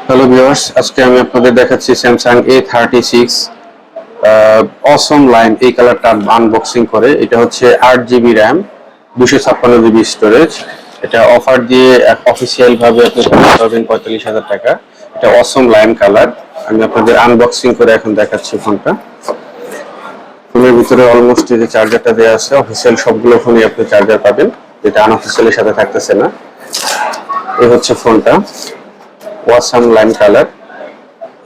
Hello viewers, আজকে আমি আপনাদের দেখাচ্ছি স্যামসাং A36 অসম লাইন। এই কালারটা আনবক্সিং করে। এটা হচ্ছে 8GB র্যাম, 256GB স্টোরেজ। এটা অফার দিয়ে অফিসিয়াল ভাবে আপনি পাবেন 45,000 টাকা। এটা অসম লাইন কালার। আমি আপনাদের আনবক্সিং করে এখন দেখাচ্ছি ফোনটা। ফোনের ভিতরে অলমোস্ট যে চার্জারটা দেওয়া আছে, অফিসিয়াল সবগুলো ফোনে আপনি চার্জার পাবেন, যেটা আনঅফিসিয়ালের সাথে থাকতেছে না। এই হচ্ছে ফোনটা, awesome lime colour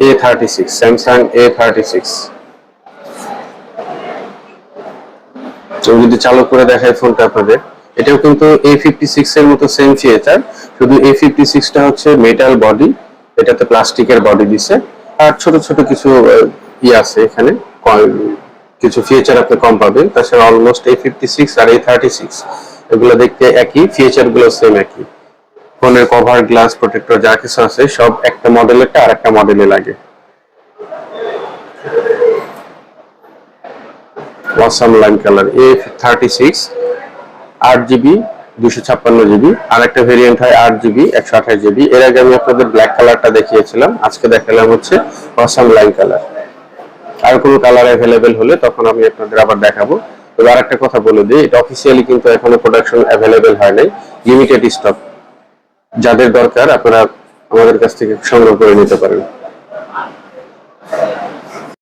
A36, Samsung A36। তো যদি চালু করে দেখায় ফোনটা আপনাদের, এটাও কিন্তু A56 এর মতো সেম ফিচার, শুধু A56 টা হচ্ছে মেটাল বডি, এটাতে প্লাস্টিকের বডি দিছে। আর ছোট ছোট কিছু আছে এখানে, কিছু ফিচার আপনি কম পাবেন। তাছাড়া অলমোস্ট A56 আর A36 এগুলো দেখতে একই, ফিচার গুলো সেম একই। ফোনের কভার, গ্লাস প্রোটেক্টর যা কিছু আছে সব একটা মডেলেরটা আর একটা মডেলে লাগে। Awesome lime colour A36, 8GB 256GB। আর একটা ভেরিয়েন্ট হয় 8GB 128GB। এর আগে আমি আপনাদের ব্ল্যাক কালারটা দেখিয়েছিলাম, আজকে দেখালাম হচ্ছে ওয়াসাম লাইম কালার। আর কোনো কালার অ্যাভেলেবেল হলে তখন আমি আপনাদের আবার দেখাবো। তবে আর একটা কথা বলে দিই, এটা অফিসিয়ালি কিন্তু এখনো প্রোডাকশন অ্যাভেলেবেল হয় নাই, লিমিটেড স্টক। যাদের দরকার আপনারা আমাদের কাছ থেকে সংগ্রহ করে নিতে পারেন।